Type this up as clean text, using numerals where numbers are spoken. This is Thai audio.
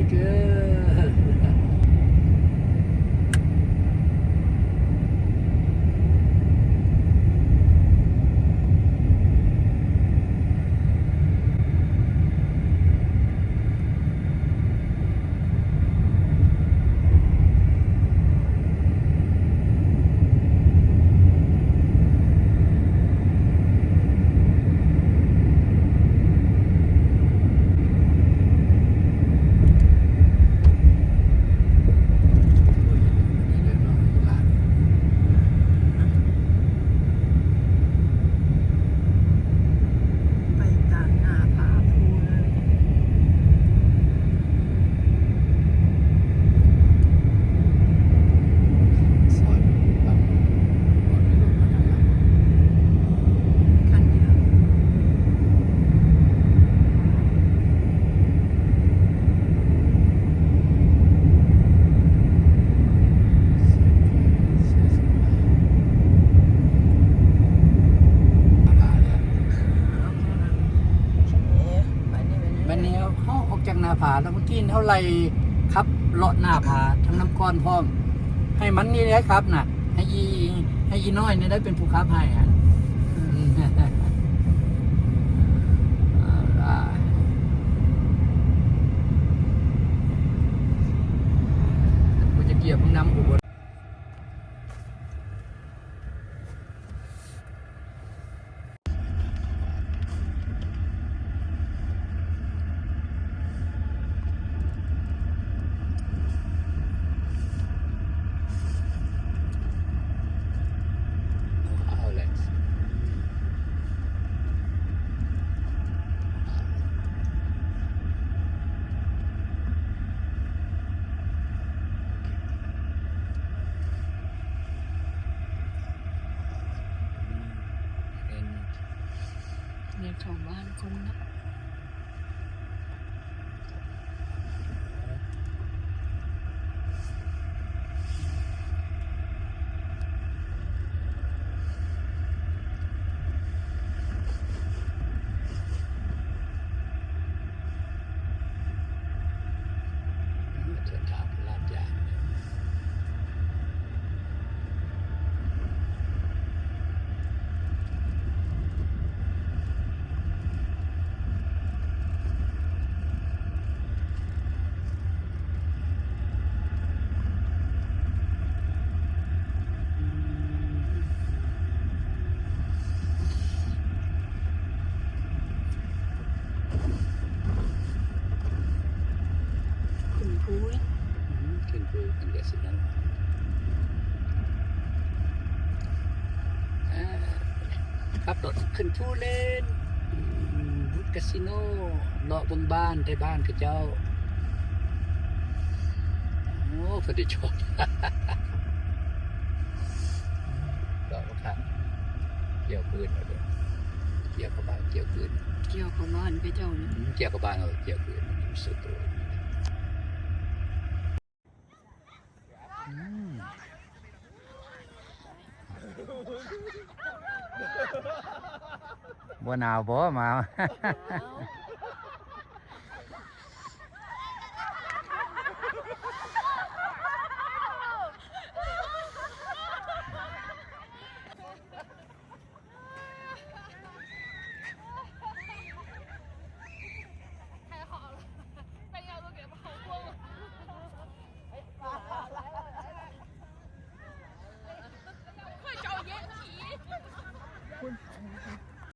very good ไปกลางหน้าผาภูเลย ซอยครับก่อนที่รถมาทางหลัง คันเดียววันนี้เขาออกจากหน้าผาแล้วเมื่อกี้เท่าไรครับเลาะหน้าผาทั้งน้ำก้อนพร้อม ให้มันนี่ได้ครับน่ะ ให้อีน้อยนี่ได้เป็นผู้ค้าให้อ่ะเอาล่ะกูจะเกี่ยวมึงนำกูบ่เอาเลยเป็น เนี่ยของบ้านคนนะ เดินทางลาดยางขึ้นภูเลย ขึ้นภูเป็นเดือดสินั้นครับรถขึ้นภูเล่นบุตคาสิโนเลาะบนบ้านที่บ้านคือเจ้า โอ้พอดีชมเลาะครับเกี่ยวปืนมาด้วยเกี่ยวกับบ้านเกี่ยวปืน เกี่ยวกับบ้านพระเจ้าเนี่ย เกี่ยวกับบ้านเราเกี่ยวปืนสุดตัวบัวหนาวบ่มา